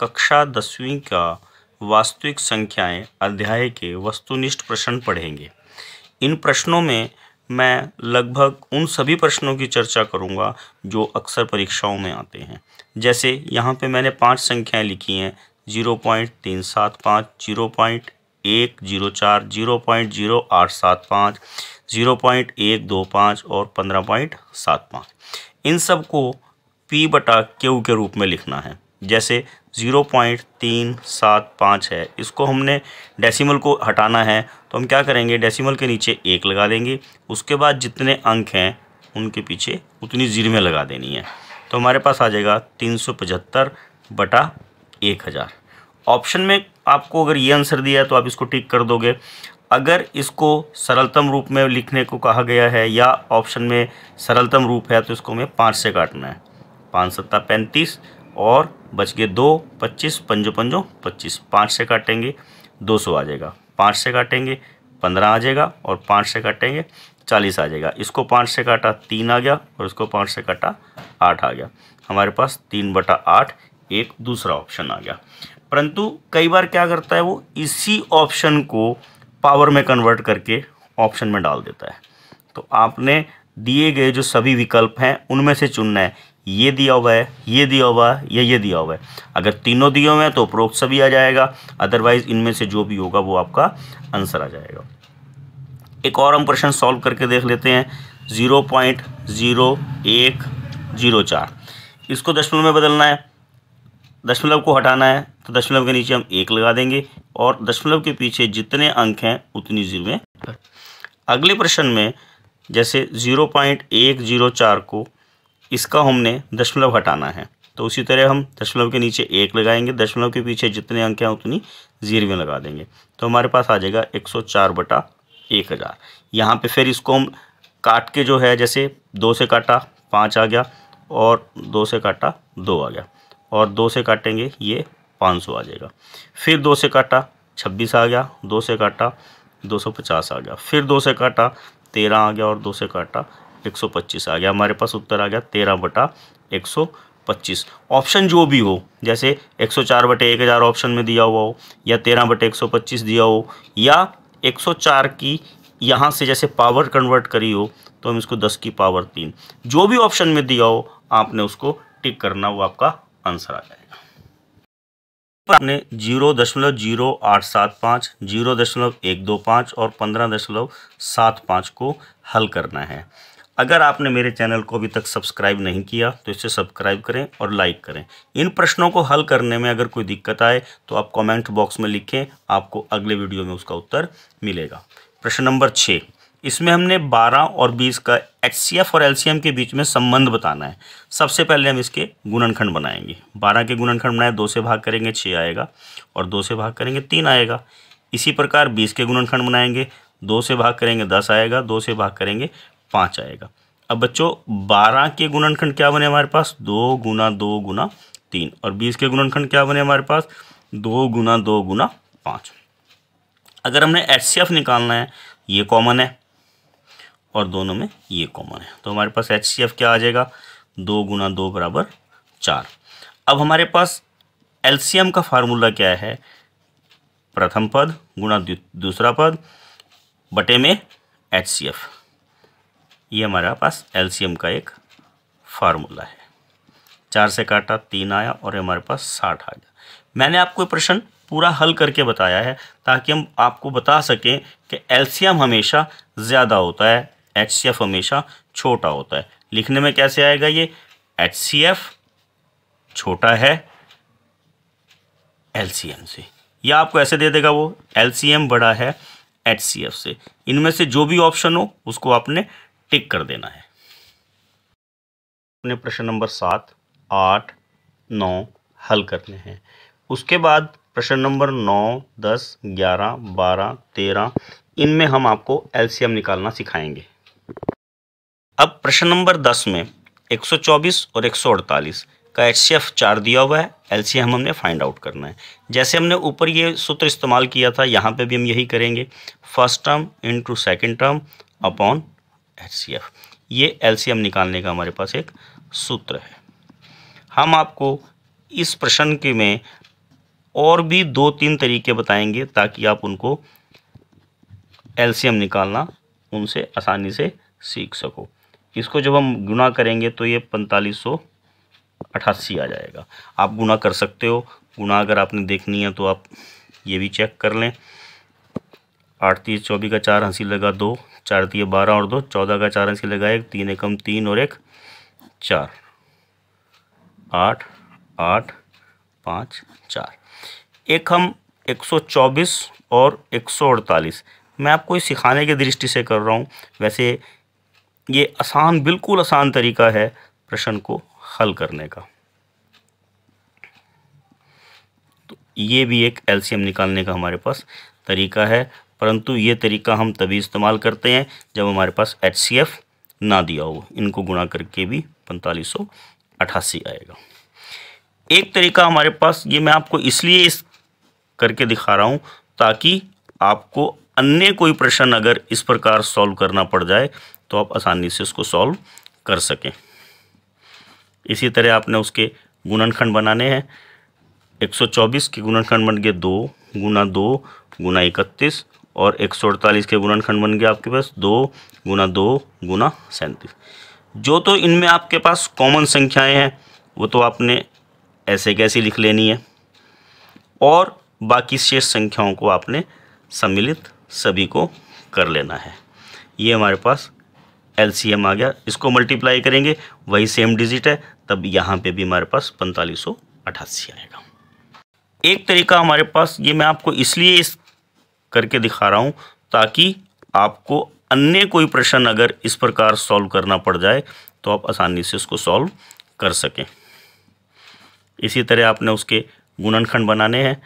कक्षा 10वीं का वास्तविक संख्याएं अध्याय के वस्तुनिष्ठ प्रश्न पढ़ेंगे। इन प्रश्नों में मैं लगभग उन सभी प्रश्नों की चर्चा करूंगा जो अक्सर परीक्षाओं में आते हैं। जैसे यहाँ पे मैंने 5 संख्याएं लिखी हैं 0.375, 0.104, 0.0875, 0.125 और 15.75। इन सब को P/Q के रूप में लिखना है। जैसे 0.375 है, इसको हमने डेसिमल को हटाना है तो हम क्या करेंगे, डेसिमल के नीचे 1 लगा देंगे। उसके बाद जितने अंक हैं उनके पीछे उतनी जीरो लगा देनी है, तो हमारे पास आ जाएगा 375/1000। ऑप्शन में आपको अगर ये आंसर दिया है तो आप इसको टिक कर दोगे। अगर इसको सरलतम रूप में लिखने को कहा गया है या ऑप्शन में सरलतम रूप है तो इसको हमें 5 से काटना है। 5 7 35 और बच गए 2, 25, 5 5 25। 5 से काटेंगे 200 आ जाएगा, 5 से काटेंगे 15 आ जाएगा और 5 से काटेंगे 40 आ जाएगा। इसको 5 से काटा 3 आ गया और इसको 5 से काटा 8 आ गया। हमारे पास 3/8 एक दूसरा ऑप्शन आ गया। परंतु कई बार क्या करता है, वो इसी ऑप्शन को पावर में कन्वर्ट करके ऑप्शन में डाल देता है। तो आपने दिए गए जो सभी विकल्प हैं उनमें से चुनना है। ये दिया हुआ है, ये दिया हुआ है या ये दिया हुआ है। अगर तीनों दिए हुए हैं तो उपरोक्त सभी आ जाएगा, अदरवाइज इनमें से जो भी होगा वो आपका आंसर आ जाएगा। एक और हम प्रश्न सॉल्व करके देख लेते हैं। 0.0104, इसको दशमलव में बदलना है, दशमलव को हटाना है तो दशमलव के नीचे हम 1 लगा देंगे और दशमलव के पीछे जितने अंक हैं उतनी जीरो। अगले प्रश्न में जैसे 0.104 को इसका हमने दशमलव हटाना है तो उसी तरह हम दशमलव के नीचे 1 लगाएंगे, दशमलव के पीछे जितने अंक हैं उतनी जीरो लगा देंगे, तो हमारे पास आ जाएगा 104/1000। यहाँ पे फिर इसको हम काट के जो है, जैसे 2 से काटा 5 आ गया और 2 से काटा 2 आ गया और 2 से काटेंगे ये 500 आ जाएगा। फिर 2 से काटा 26 आ गया, 2 से काटा 250 आ गया, फिर 2 से काटा 13 आ गया और 2 से काटा 125 आ गया। हमारे पास उत्तर आ गया 13/125। ऑप्शन जो भी हो, जैसे 104/1000 ऑप्शन में दिया हुआ हो या 13/125 दिया हो या 104 की यहाँ से जैसे पावर कन्वर्ट करी हो तो हम इसको 10 की पावर 3, जो भी ऑप्शन में दिया हो आपने उसको टिक करना, वो आपका आंसर आ जाएगा। आपने 0.0875, 0.125 और 15.75 को हल करना है। अगर आपने मेरे चैनल को अभी तक सब्सक्राइब नहीं किया तो इसे सब्सक्राइब करें और लाइक करें। इन प्रश्नों को हल करने में अगर कोई दिक्कत आए तो आप कमेंट बॉक्स में लिखें, आपको अगले वीडियो में उसका उत्तर मिलेगा। प्रश्न नंबर 6, इसमें हमने 12 और 20 का HCF और LCM के बीच में संबंध बताना है। सबसे पहले हम इसके गुणनखंड बनाएंगे। 12 के गुणनखंड बनाए, 2 से भाग करेंगे 6 आएगा और 2 से भाग करेंगे 3 आएगा। इसी प्रकार 20 के गुणनखंड बनाएंगे, 2 से भाग करेंगे 10 आएगा, 2 से भाग करेंगे 5 आएगा। अब बच्चों 12 के गुणनखंड क्या बने हमारे पास, 2 × 2 × 3 और 20 के गुणनखंड क्या बने हमारे पास, 2 × 2 × 5। अगर हमने HCF निकालना है, ये कॉमन है और दोनों में ये कॉमन है, तो हमारे पास HCF क्या आ जाएगा, 2 × 2 = 4। अब हमारे पास LCM का फार्मूला क्या है, प्रथम पद गुणा दूसरा पद बटे में HCF। ये हमारे पास LCM का एक फार्मूला है। 4 से काटा 3 आया और हमारे पास 60 आ गया। मैंने आपको प्रश्न पूरा हल करके बताया है ताकि हम आपको बता सकें कि LCM हमेशा ज़्यादा होता है, HCF हमेशा छोटा होता है। लिखने में कैसे आएगा, ये HCF छोटा है LCM से, या आपको ऐसे दे देगा वो LCM बड़ा है HCF से। इनमें से जो भी ऑप्शन हो उसको आपने टिक कर देना है। अपने प्रश्न नंबर 7, 8, 9 हल करने हैं। उसके बाद प्रश्न नंबर 9, 10, 11, 12, 13 इनमें हम आपको LCM निकालना सिखाएंगे। अब प्रश्न नंबर 10 में 124 और 148 का HCF 4 दिया हुआ है, LCM हमने फाइंड आउट करना है। जैसे हमने ऊपर ये सूत्र इस्तेमाल किया था, यहाँ पे भी हम यही करेंगे, first term into second term upon HCF। ये LCM निकालने का हमारे पास एक सूत्र है। हम आपको इस प्रश्न के में और भी 2-3 तरीके बताएंगे ताकि आप उनको एलसीएम निकालना उनसे आसानी से सीख सको। इसको जब हम गुना करेंगे तो ये 4588 आ जाएगा। आप गुना कर सकते हो, गुना अगर आपने देखनी है तो आप ये भी चेक कर लें। 8 3 24 का 4 हंसी लगा 2, 4 3 12 और 2 14 का 4 हंसी लगा 1, 3 एकम 3 और 1 4, 8 8 5 4। एक हम 124 और 148 मैं आपको इस सिखाने की दृष्टि से कर रहा हूँ। वैसे ये आसान, बिल्कुल आसान तरीका है प्रश्न को हल करने का। तो ये भी एक एलसीएम निकालने का हमारे पास तरीका है, परंतु ये तरीका हम तभी इस्तेमाल करते हैं जब हमारे पास एचसीएफ ना दिया हो। इनको गुणा करके भी 4588 आएगा। एक तरीका हमारे पास, ये मैं आपको इसलिए इस करके दिखा रहा हूँ ताकि आपको अन्य कोई प्रश्न अगर इस प्रकार सॉल्व करना पड़ जाए तो आप आसानी से उसको सॉल्व कर सकें। इसी तरह आपने उसके गुणनखंड बनाने हैं। 124 के गुणनखंड बन गए 2 गुना 2 गुना 31 और 148 के गुणनखंड बन गए आपके पास 2 गुना 2 गुना 37। जो तो इनमें आपके पास कॉमन संख्याएं हैं वो तो आपने ऐसे कैसे लिख लेनी है, और बाकी शेष संख्याओं को आपने सम्मिलित सभी को कर लेना है। ये हमारे पास एलसीएम आ गया। इसको मल्टीप्लाई करेंगे, वही सेम डिजिट है, तब यहाँ पे भी हमारे पास 4588 आएगा। एक तरीका हमारे पास, ये मैं आपको इसलिए इस करके दिखा रहा हूँ ताकि आपको अन्य कोई प्रश्न अगर इस प्रकार सॉल्व करना पड़ जाए तो आप आसानी से उसको सॉल्व कर सकें। इसी तरह आपने उसके गुणनखंड बनाने हैं।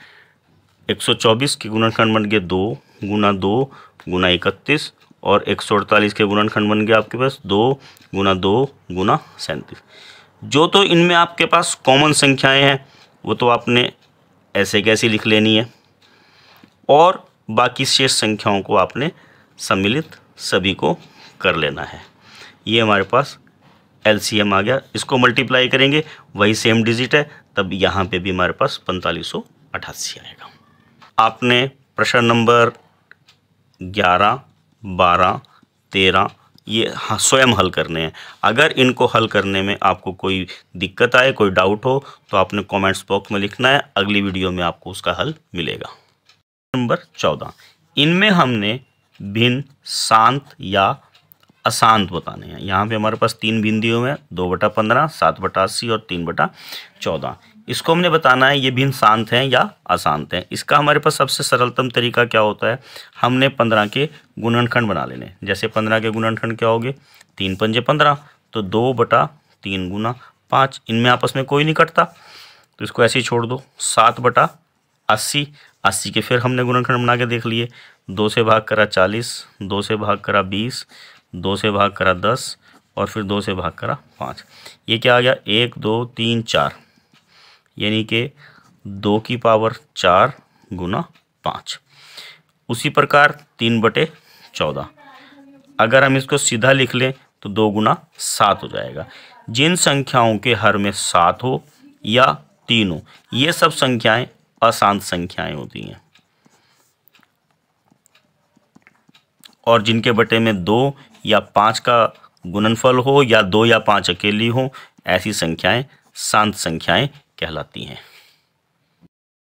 124 के गुणनखंड बन गए 2 गुना 2 गुना 31 और 148 के गुणनखंड बन गए आपके पास 2 गुना 2 गुना 37। जो तो इनमें आपके पास कॉमन संख्याएं हैं वो तो आपने ऐसे कैसे लिख लेनी है, और बाकी शेष संख्याओं को आपने सम्मिलित सभी को कर लेना है। ये हमारे पास एलसीएम आ गया। इसको मल्टीप्लाई करेंगे, वही सेम डिजिट है, तब यहाँ पे भी हमारे पास 4588 आएगा। आपने प्रश्न नंबर 11, 12, 13 ये स्वयं हल करने हैं। अगर इनको हल करने में आपको कोई दिक्कत आए, कोई डाउट हो तो आपने कमेंट्स बॉक्स में लिखना है, अगली वीडियो में आपको उसका हल मिलेगा। नंबर 14, इनमें हमने भिन्न, शांत या अशांत बताने हैं। यहाँ पे हमारे पास 3 भिन्न दिए हुए हैं, 2/15, 7/80 और 3/14। इसको हमने बताना है ये भिन्न शांत हैं या अशांत हैं। इसका हमारे पास सबसे सरलतम तरीका क्या होता है, हमने 15 के गुणनखंड बना लेने। जैसे 15 के गुणनखंड क्या होंगे, 3 पंजे 15, तो 2/3 गुना 5, इनमें आपस में कोई नहीं कटता तो इसको ऐसे ही छोड़ दो। 7/80, 80 के फिर हमने गुणनखंड बना के देख लिए। 2 से भाग करा 40, 2 से भाग करा 20, 2 से भाग करा 10 और फिर 2 से भाग करा 5। ये क्या आ गया, 1 2 3 4, यानी कि 2 की पावर 4 गुना 5। उसी प्रकार 3/14, अगर हम इसको सीधा लिख लें तो 2 गुना 7 हो जाएगा। जिन संख्याओं के हर में 7 हो या 3 हो, ये सब संख्याएं अशांत संख्याएं होती हैं, और जिनके बटे में 2 या 5 का गुणनफल हो या 2 या 5 अकेली हो, ऐसी संख्याएं शांत संख्याएं कहलाती हैं।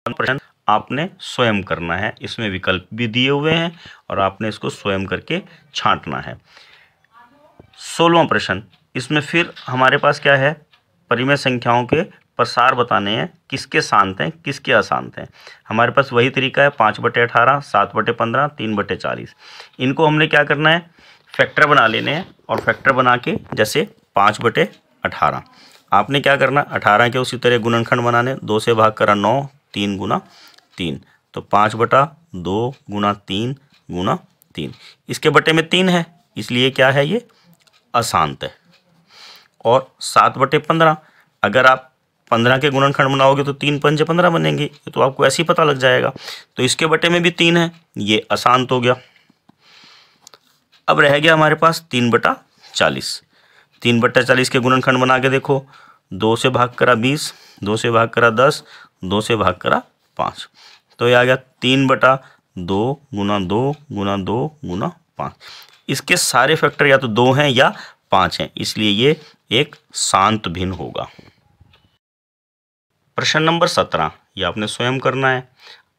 प्रश्न आपने स्वयं करना है, इसमें विकल्प भी दिए हुए हैं और आपने इसको स्वयं करके छांटना है। 16वां प्रश्न, इसमें फिर हमारे पास क्या है, परिमेय संख्याओं के प्रसार बताने हैं, किसके शांत हैं किसके अशांत हैं। हमारे पास वही तरीका है, 5/18, 7/15, 3/40। इनको हमने क्या करना है, फैक्टर बना लेने हैं, और फैक्टर बना के जैसे 5/18 आपने क्या करना, 18 के उसी तरह गुणनखंड बनाने। 2 से भाग करा 9, 3 गुना 3, तो 5/2 गुना 3 गुना 3। इसके बटे में 3 है, इसलिए क्या है, ये अशांत है। और 7/15, अगर आप 15 के गुणनखंड बनाओगे तो 3 पंजे 15 बनेंगे, ये तो आपको ऐसे ही पता लग जाएगा। तो इसके बटे में भी 3 है, ये अशांत हो गया। अब रह गया हमारे पास 3/40। 3/40 के गुणनखंड बना के देखो। 2 से भाग करा 20, 2 से भाग करा 10, 2 से भाग करा 5। तो ये आ गया 3/2 गुना 2 गुना 2 गुना 5। इसके सारे फैक्टर या तो 2 हैं या 5 हैं, इसलिए ये एक शांत भिन्न होगा। प्रश्न नंबर 17 ये आपने स्वयं करना है।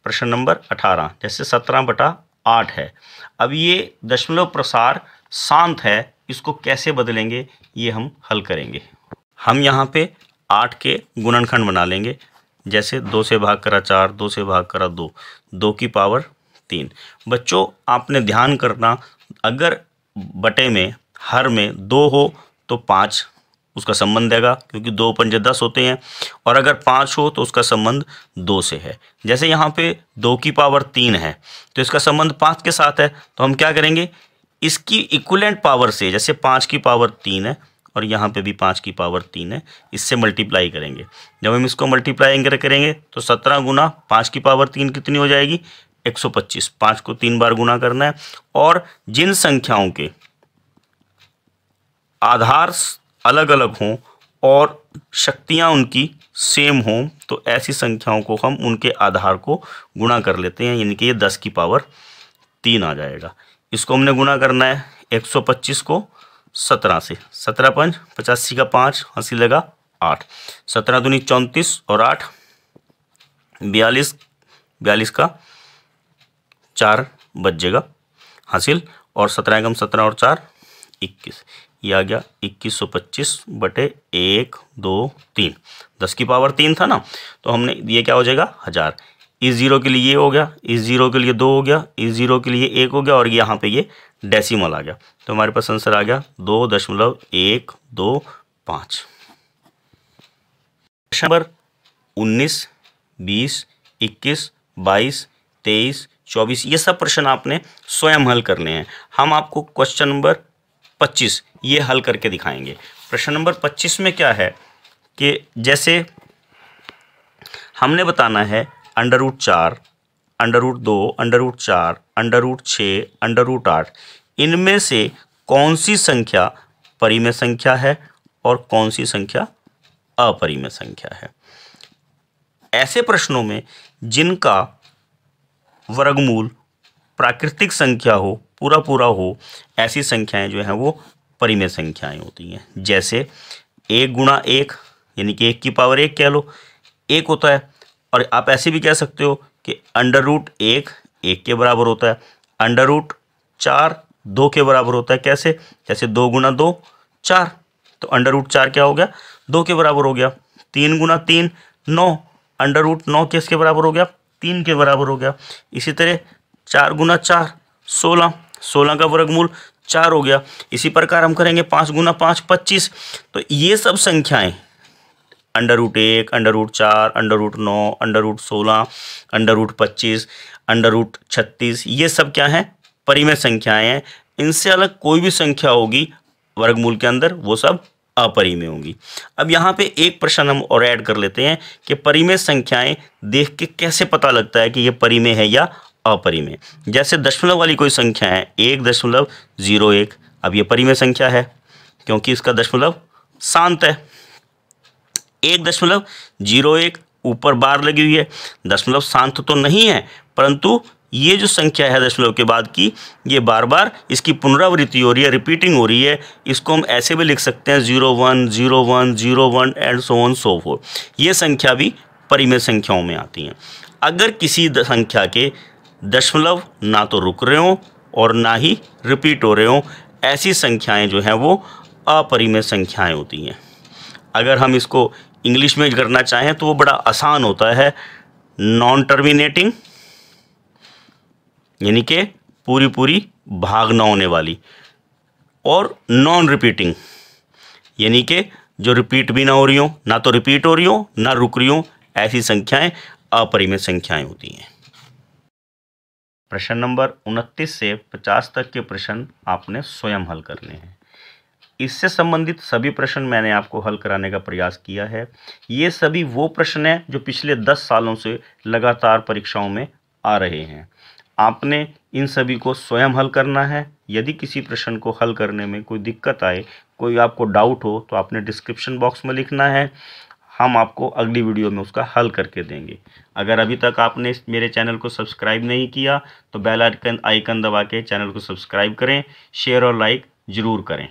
प्रश्न नंबर 18 जैसे 17/8 है। अब ये दशमलव प्रसार शांत है, इसको कैसे बदलेंगे ये हम हल करेंगे। हम यहाँ पे 8 के गुणनखंड बना लेंगे। जैसे 2 से भाग करा 4, 2 से भाग करा 2, 2 की पावर 3। बच्चों आपने ध्यान करना, अगर बटे में हर में 2 हो तो 5 उसका संबंध देगा, क्योंकि 2 पंजे 10 होते हैं, और अगर 5 हो तो उसका संबंध 2 से है। जैसे यहाँ पे 2 की पावर 3 है तो इसका संबंध 5 के साथ है, तो हम क्या करेंगे, इसकी इक्विवेलेंट पावर से, जैसे 5 की पावर 3 है और यहाँ पे भी 5 की पावर 3 है, इससे मल्टीप्लाई करेंगे। जब हम इसको मल्टीप्लाई करेंगे तो 17 गुना 5 की पावर 3 कितनी हो जाएगी, 125। 5 को 3 बार गुना करना है, और जिन संख्याओं के आधार अलग अलग हों और शक्तियाँ उनकी सेम हों तो ऐसी संख्याओं को हम उनके आधार को गुणा कर लेते हैं, यानी कि ये 10 की पावर 3 आ जाएगा। इसको हमने गुणा करना है 125 को 17 से। 17 पंज 85 का 5 हासिल लगा 8। 17 दूनी 34 और 8 42, 42 का 4 बचेगा हासिल, और 17 एकम 17 और 4 21। ये आ गया 2125/1 2 3। 10 की पावर 3 था ना, तो हमने ये क्या हो जाएगा 1000। इस 0 के लिए ये हो गया, इस 0 के लिए 2 हो गया, इस 0 के लिए 1 हो गया, और यहाँ पे ये डेसिमल आ गया, तो हमारे पास आंसर आ गया 2.125। प्रश्न नंबर 19, 20, 21, 22, 23, 24 ये सब प्रश्न आपने स्वयं हल करने हैं। हम आपको क्वेश्चन नंबर 25 ये हल करके दिखाएंगे। प्रश्न नंबर 25 में क्या है कि जैसे हमने बताना है √4, √2, √4, √6, √8 इनमें से कौन सी संख्या परिमेय संख्या है और कौन सी संख्या अपरिमेय संख्या है। ऐसे प्रश्नों में जिनका वर्गमूल प्राकृतिक संख्या हो, पूरा पूरा हो, ऐसी संख्याएं जो हैं वो परिमेय संख्याएं होती हैं। जैसे 1 गुणा 1 यानी कि 1 की पावर 1 कह लो, 1 होता है। और आप ऐसे भी कह सकते हो कि √1 1 के बराबर होता है, √4 2 के बराबर होता है। कैसे, जैसे 2 गुना 2 4, तो √4 क्या हो गया 2 के बराबर हो गया। 3 गुना 3 9, √9 किसके बराबर हो गया 3 के बराबर हो गया। इसी तरह 4 गुना 4 16, 16 का वर्गमूल 4 हो गया। इसी प्रकार हम करेंगे 5 गुना 5 25। तो ये सब संख्याएं √1, √4, √9, √16, √25, √36 ये सब क्या हैं परिमेय संख्याएं हैं। इनसे अलग कोई भी संख्या होगी वर्गमूल के अंदर वो सब अपरिमेय होंगी। अब यहाँ पे एक प्रश्न हम और ऐड कर लेते हैं कि परिमेय संख्याएं देख के कैसे पता लगता है कि ये परिमेय है या अपरिमेय। जैसे दशमलव वाली कोई संख्या है 1.01, अब ये परिमेय संख्या है क्योंकि इसका दशमलव शांत है। 1.01 ऊपर बार लगी हुई है, दशमलव शांत तो नहीं है, परंतु ये जो संख्या है दशमलव के बाद की ये बार बार इसकी पुनरावृत्ति हो रही है, रिपीटिंग हो रही है। इसको हम ऐसे भी लिख सकते हैं 01 01 01 and so on so fourth. ये संख्या भी परिमेय संख्याओं में आती हैं। अगर किसी संख्या के दशमलव ना तो रुक रहे हों और ना ही रिपीट हो रहे हों, ऐसी संख्याएं जो हैं वो अपरिमेय संख्याएं होती हैं। अगर हम इसको इंग्लिश में करना चाहें तो वो बड़ा आसान होता है, नॉन टर्मिनेटिंग यानी कि पूरी पूरी भाग ना होने वाली, और नॉन रिपीटिंग यानी कि जो रिपीट भी ना हो रही हो, ना तो रिपीट हो रही हो ना रुक रही हो, ऐसी संख्याएं अपरिमेय संख्याएं होती हैं। प्रश्न नंबर 29 से 50 तक के प्रश्न आपने स्वयं हल करने हैं। इससे संबंधित सभी प्रश्न मैंने आपको हल कराने का प्रयास किया है। ये सभी वो प्रश्न हैं जो पिछले 10 सालों से लगातार परीक्षाओं में आ रहे हैं। आपने इन सभी को स्वयं हल करना है। यदि किसी प्रश्न को हल करने में कोई दिक्कत आए, कोई आपको डाउट हो, तो आपने डिस्क्रिप्शन बॉक्स में लिखना है। हम आपको अगली वीडियो में उसका हल करके देंगे। अगर अभी तक आपने मेरे चैनल को सब्सक्राइब नहीं किया तो बेल आइकन दबा के चैनल को सब्सक्राइब करें, शेयर और लाइक ज़रूर करें।